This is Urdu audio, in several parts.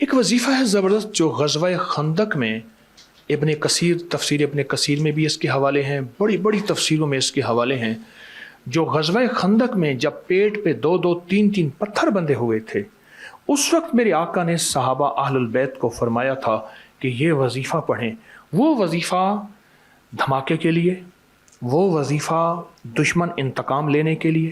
ایک وظیفہ ہے زبردست جو غزوہ خندق میں ابن کثیر، تفسیر ابن کثیر میں بھی اس کے حوالے ہیں، بڑی بڑی تفسیروں میں اس کے حوالے ہیں، جو غزوہ خندق میں جب پیٹ پہ 2 3 پتھر بندھے ہوئے تھے، اس وقت میرے آقا نے صحابہ اہل البیت کو فرمایا تھا کہ یہ وظیفہ پڑھیں۔ وہ وظیفہ دھماکے کے لیے، وہ وظیفہ دشمن انتقام لینے کے لیے،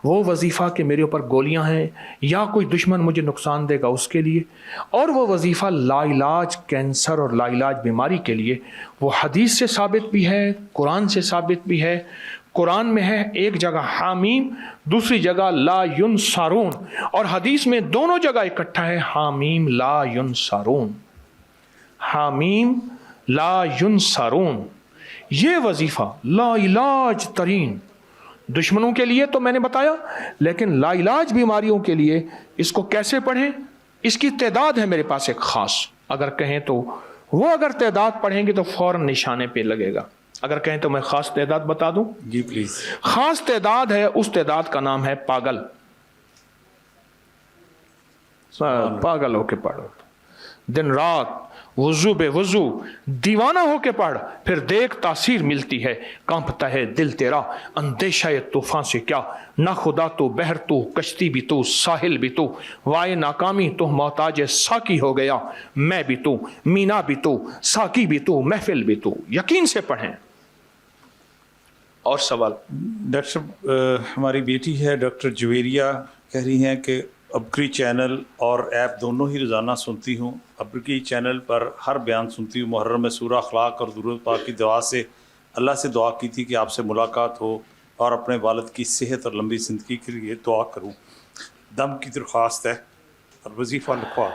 وہ وظیفہ کہ میرے اوپر گولیاں ہیں یا کوئی دشمن مجھے نقصان دے گا اس کے لیے، اور وہ وظیفہ لا علاج کینسر اور لا علاج بیماری کے لیے۔ وہ حدیث سے ثابت بھی ہے، قرآن سے ثابت بھی ہے۔ قرآن میں ہے ایک جگہ حامیم، دوسری جگہ لا ینصرون، اور حدیث میں دونوں جگہ اکٹھا ہے حامیم لا ینصرون، حامیم لا ینصرون۔ یہ وظیفہ لا علاج ترین دشمنوں کے لیے تو میں نے بتایا، لیکن لا علاج بیماریوں کے لیے اس کو کیسے پڑھیں؟ اس کی تعداد ہے میرے پاس ایک خاص، اگر کہیں تو وہ اگر تعداد پڑھیں گے تو فوراً نشانے پہ لگے گا۔ اگر کہیں تو میں خاص تعداد بتا دوں؟ جی پلیز۔ خاص تعداد ہے، اس تعداد کا نام ہے پاگل۔ پاگل ہو کے پڑھو، دن رات وضو بے وضو دیوانہ ہو کے پڑھ، پھر دیکھ تاثیر ملتی ہے، کانپتا ہے دل تیرا اندیشہ طوفان سے کیا، نہ خدا تو بحر تو کشتی بھی تو ساحل بھی تو، وائے ناکامی تو محتاج ساکی ہو گیا، میں بھی تو مینا بھی تو ساکی بھی تو محفل بھی تو۔ یقین سے پڑھیں۔ اور سوال؟ ڈاکٹر صاحب، ہماری بیٹی ہے ڈاکٹر جویریہ، کہہ رہی ہیں کہ ابکری چینل اور ایپ دونوں ہی روزانہ سنتی ہوں۔ ابکری چینل پر ہر بیان سنتی ہوں۔ محرم میں سورہ اخلاق اور درود پاک کی دعا سے اللہ سے دعا کی تھی کہ آپ سے ملاقات ہو اور اپنے والد کی صحت اور لمبی زندگی کے لیے دعا کروں۔ دم کی درخواست ہے اور وظیفہ لکھوا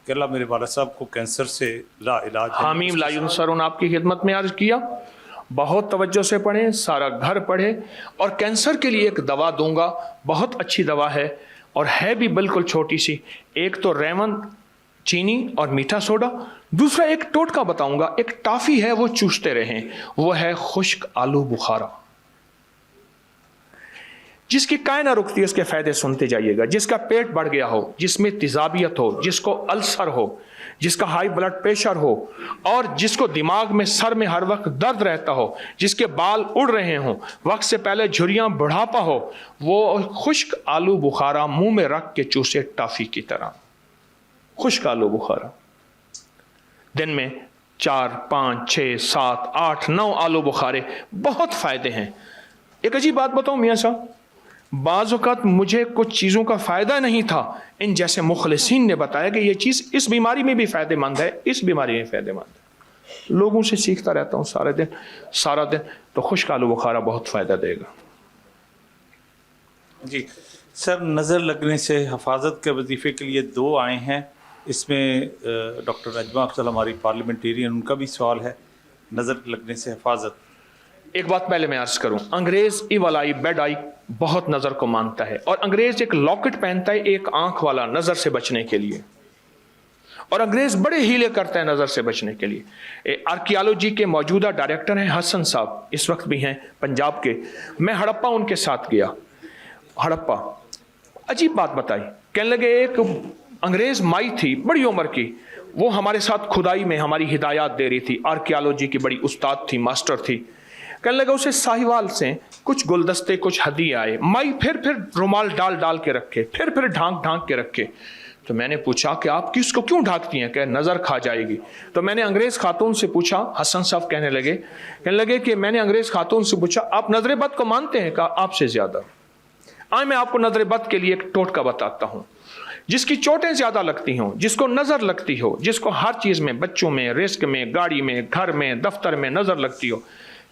کہ اللہ میرے والد صاحب کو کینسر سے لا علاج۔ حامیم لا ینصرون آپ کی خدمت میں عرض کیا، بہت توجہ سے پڑھیں، سارا گھر پڑھیں، اور کینسر کے لیے ایک دوا دوں گا، بہت اچھی دوا ہے اور ہے بھی بالکل چھوٹی سی۔ ایک تو ریون، چینی اور میٹھا سوڈا، دوسرا ایک ٹوٹکا بتاؤں گا، ایک ٹافی ہے وہ چوستے رہیں، وہ ہے خشک آلو بخارا۔ جس کی کائیں نہ رکتی ہے اس کے فائدے سنتے جائیے گا۔ جس کا پیٹ بڑھ گیا ہو، جس میں تیزابیت ہو، جس کو السر ہو، جس کا ہائی بلڈ پریشر ہو، اور جس کو دماغ میں سر میں ہر وقت درد رہتا ہو، جس کے بال اڑ رہے ہوں، وقت سے پہلے جھریاں بڑھاپا ہو، وہ خشک آلو بخارا منہ میں رکھ کے چوسے ٹافی کی طرح۔ خشک آلو بخارا دن میں 4 5 6 7 8 9 آلو بخارے، بہت فائدے ہیں۔ ایک عجیب بات بتاؤں میاں صاحب، بعض اوقات مجھے کچھ چیزوں کا فائدہ نہیں تھا، ان جیسے مخلصین نے بتایا کہ یہ چیز اس بیماری میں بھی فائدہ مند ہے، اس بیماری میں فائدہ مند ہے۔ لوگوں سے سیکھتا رہتا ہوں سارا دن، تو خشک آلو بخارا بہت فائدہ دے گا۔ جی سر، نظر لگنے سے حفاظت کے وظیفے کے لیے 2 آئے ہیں، اس میں ڈاکٹر نجمہ افضل ہماری پارلیمنٹیرین، ان کا بھی سوال ہے نظر لگنے سے حفاظت۔ ایک بات پہلے میں عرض کروں، انگریز ایول آئی، بیڈ آئی بہت نظر کو مانتا ہے، اور انگریز ایک لاکٹ پہنتا ہے ایک آنکھ والا نظر سے بچنے کے لیے، اور انگریز بڑے ہیلے کرتا ہے نظر سے بچنے کے لیے۔ آرکیالوجی کے موجودہ ڈائریکٹر ہیں حسن صاحب، اس وقت بھی ہیں پنجاب کے۔ میں ہڑپا ان کے ساتھ گیا، ہڑپا عجیب بات بتائی، کہنے لگے ایک انگریز مائی تھی بڑی عمر کی، وہ ہمارے ساتھ کھدائی میں ہماری ہدایات دے رہی تھی، آرکیالوجی کی بڑی استاد تھی، ماسٹر تھی۔ کہنے لگا اسے ساہیوال سے کچھ گلدستے، کچھ ہدیے آئے، مائی پھر رومال ڈال کے رکھے، پھر ڈھانک کے رکھے۔ تو میں نے پوچھا کہ آپ کس کو کیوں ڈھانکتی ہیں؟ کہ نظر کھا جائے گی۔ تو میں نے انگریز خاتون سے پوچھا، حسن صاحب کہنے لگے کہ میں نے انگریز خاتون سے پوچھا آپ نظر بد کو مانتے ہیں؟ کہا آپ سے زیادہ۔ آئے میں آپ کو نظر بد کے لیے ایک ٹوٹکا بتاتا ہوں۔ جس کی چوٹیں زیادہ لگتی ہوں، جس کو نظر لگتی ہو، جس کو ہر چیز میں، بچوں میں، رزق میں، گاڑی میں، گھر میں، دفتر میں نظر لگتی ہو،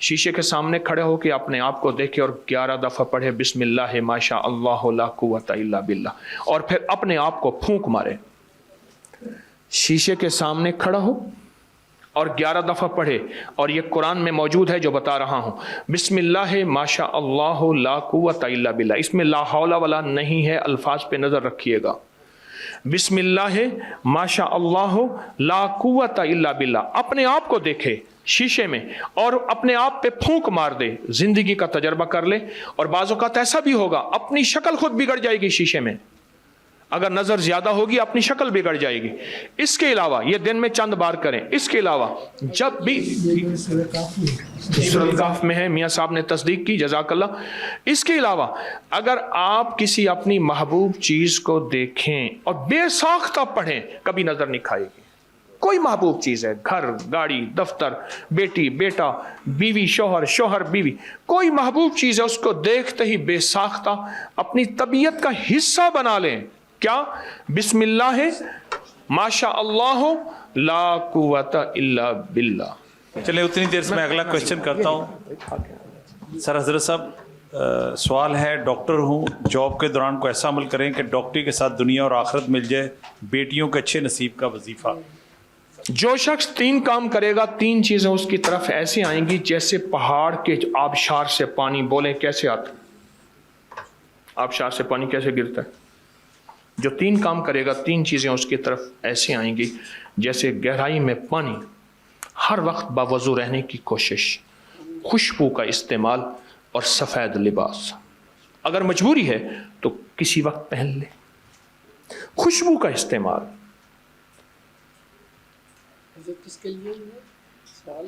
شیشے کے سامنے کھڑے ہو کے اپنے آپ کو دیکھے اور 11 دفعہ پڑھے بسم اللہ ما شاء اللہ لا قوت الا باللہ، اور پھر اپنے آپ کو پھونک مارے۔ شیشے کے سامنے کھڑا ہو اور 11 دفعہ پڑھے، اور یہ قرآن میں موجود ہے جو بتا رہا ہوں، بسم اللہ ما شاء اللہ لا قوت الا باللہ، اس میں لا حول ولا نہیں ہے، الفاظ پہ نظر رکھیے گا۔ بسم اللہ ما شاء اللہ لا قوت الا باللہ، اپنے آپ کو دیکھے شیشے میں اور اپنے آپ پہ پھونک مار دے، زندگی کا تجربہ کر لے۔ اور بعض اوقات ایسا بھی ہوگا اپنی شکل خود بگڑ جائے گی شیشے میں، اگر نظر زیادہ ہوگی اپنی شکل بگڑ جائے گی. اس کے علاوہ یہ دن میں چند بار کریں. اس کے علاوہ جب بھی سورۃ کہف میں ہے, میاں صاحب نے تصدیق کی, جزاک اللہ. اس کے علاوہ اگر آپ کسی اپنی محبوب چیز کو دیکھیں اور بے ساختہ پڑھیں, کبھی نظر نہیں کھائے گی. کوئی محبوب چیز ہے, گھر, گاڑی, دفتر, بیٹی, بیٹا, بیوی, شوہر, شوہر, بیوی, کوئی محبوب چیز ہے, اس کو دیکھتے ہی بے ساختہ اپنی طبیعت کا حصہ بنا لیں. کیا؟ بسم اللہ ہے, ماشاء اللہ, لا قوت الا باللہ. چلیں اتنی دیر سے میں اگلا کوشچن کرتا ہوں. سر حضرت صاحب سوال ہے, ڈاکٹر ہوں, جاب کے دوران کو ایسا عمل کریں کہ ڈاکٹری کے ساتھ دنیا اور آخرت مل جائے, بیٹیوں کے اچھے نصیب کا وظیفہ. جو شخص 3 کام کرے گا, 3 چیزیں اس کی طرف ایسے آئیں گی جیسے پہاڑ کے آبشار سے پانی. بولیں کیسے آتا؟ آبشار سے پانی کیسے گرتا ہے؟ جو 3 کام کرے گا, 3 چیزیں اس کی طرف ایسے آئیں گی جیسے گہرائی میں پانی, ہر وقت باوضو رہنے کی کوشش, خوشبو کا استعمال اور سفید لباس. اگر مجبوری ہے تو کسی وقت پہن لے. خوشبو کا استعمال.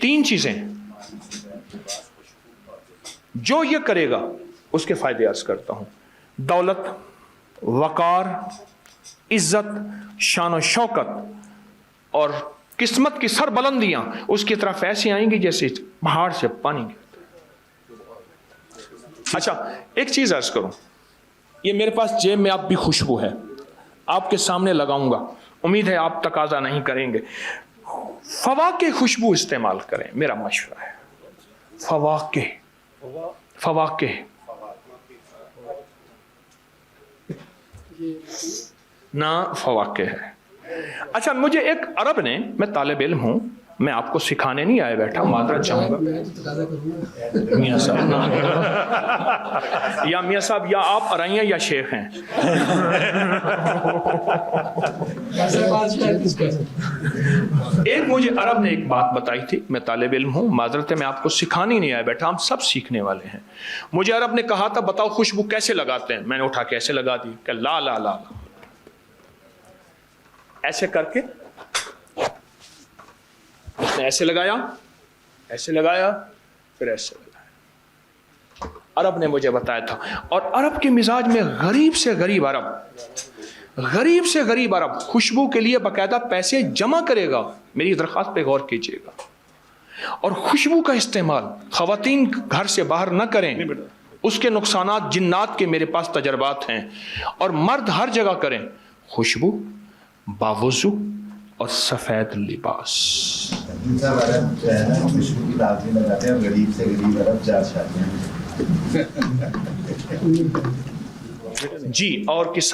3 چیزیں جو یہ کرے گا اس کے فائدے عرض کرتا ہوں. دولت, وقار, عزت, شان و شوکت اور قسمت کی سر بلندیاں اس کی طرف ایسی آئیں گی جیسے پہاڑ سے پانی گرتا. اچھا ایک چیز عرض کروں, یہ میرے پاس جیب میں اب بھی خوشبو ہے, آپ کے سامنے لگاؤں گا, امید ہے آپ تقاضا نہیں کریں گے. فواکہ خوشبو استعمال کریں, میرا مشورہ ہے. فواکہ نہ فواکہ ہے. اچھا مجھے ایک عرب نے, میں طالب علم ہوں, میں آپ کو سکھانے نہیں آیا بیٹھا, معذرت چاہوں گا میاں صاحب, یا میاں صاحب یا آپ ارائیاں یا شیخ ہیں. ایک مجھے عرب نے ایک بات بتائی تھی, میں طالب علم ہوں, معذرت ہے میں آپ کو سکھانے نہیں آیا بیٹھا, ہم سب سیکھنے والے ہیں. مجھے عرب نے کہا تھا بتاؤ خوشبو کیسے لگاتے ہیں, میں نے اٹھا کے ایسے لگا دی کہ لا لا لا لا, ایسے کر کے ایسے لگایا, ایسے لگایا, پھر ایسے لگایا. عرب نے مجھے بتایا تھا. اور عرب کے مزاج میں غریب سے غریب عرب, غریب سے غریب عرب خوشبو کے لیے باقاعدہ پیسے جمع کرے گا. میری درخواست پہ غور کیجیے گا. اور خوشبو کا استعمال خواتین گھر سے باہر نہ کریں, اس کے نقصانات جنات کے میرے پاس تجربات ہیں. اور مرد ہر جگہ کریں خوشبو, باوضو اور سفید لباس. خوشبو کی لازمی لگاتے ہیں اور غریب سے غریب عرب جا چاہتے ہیں. جی اور کس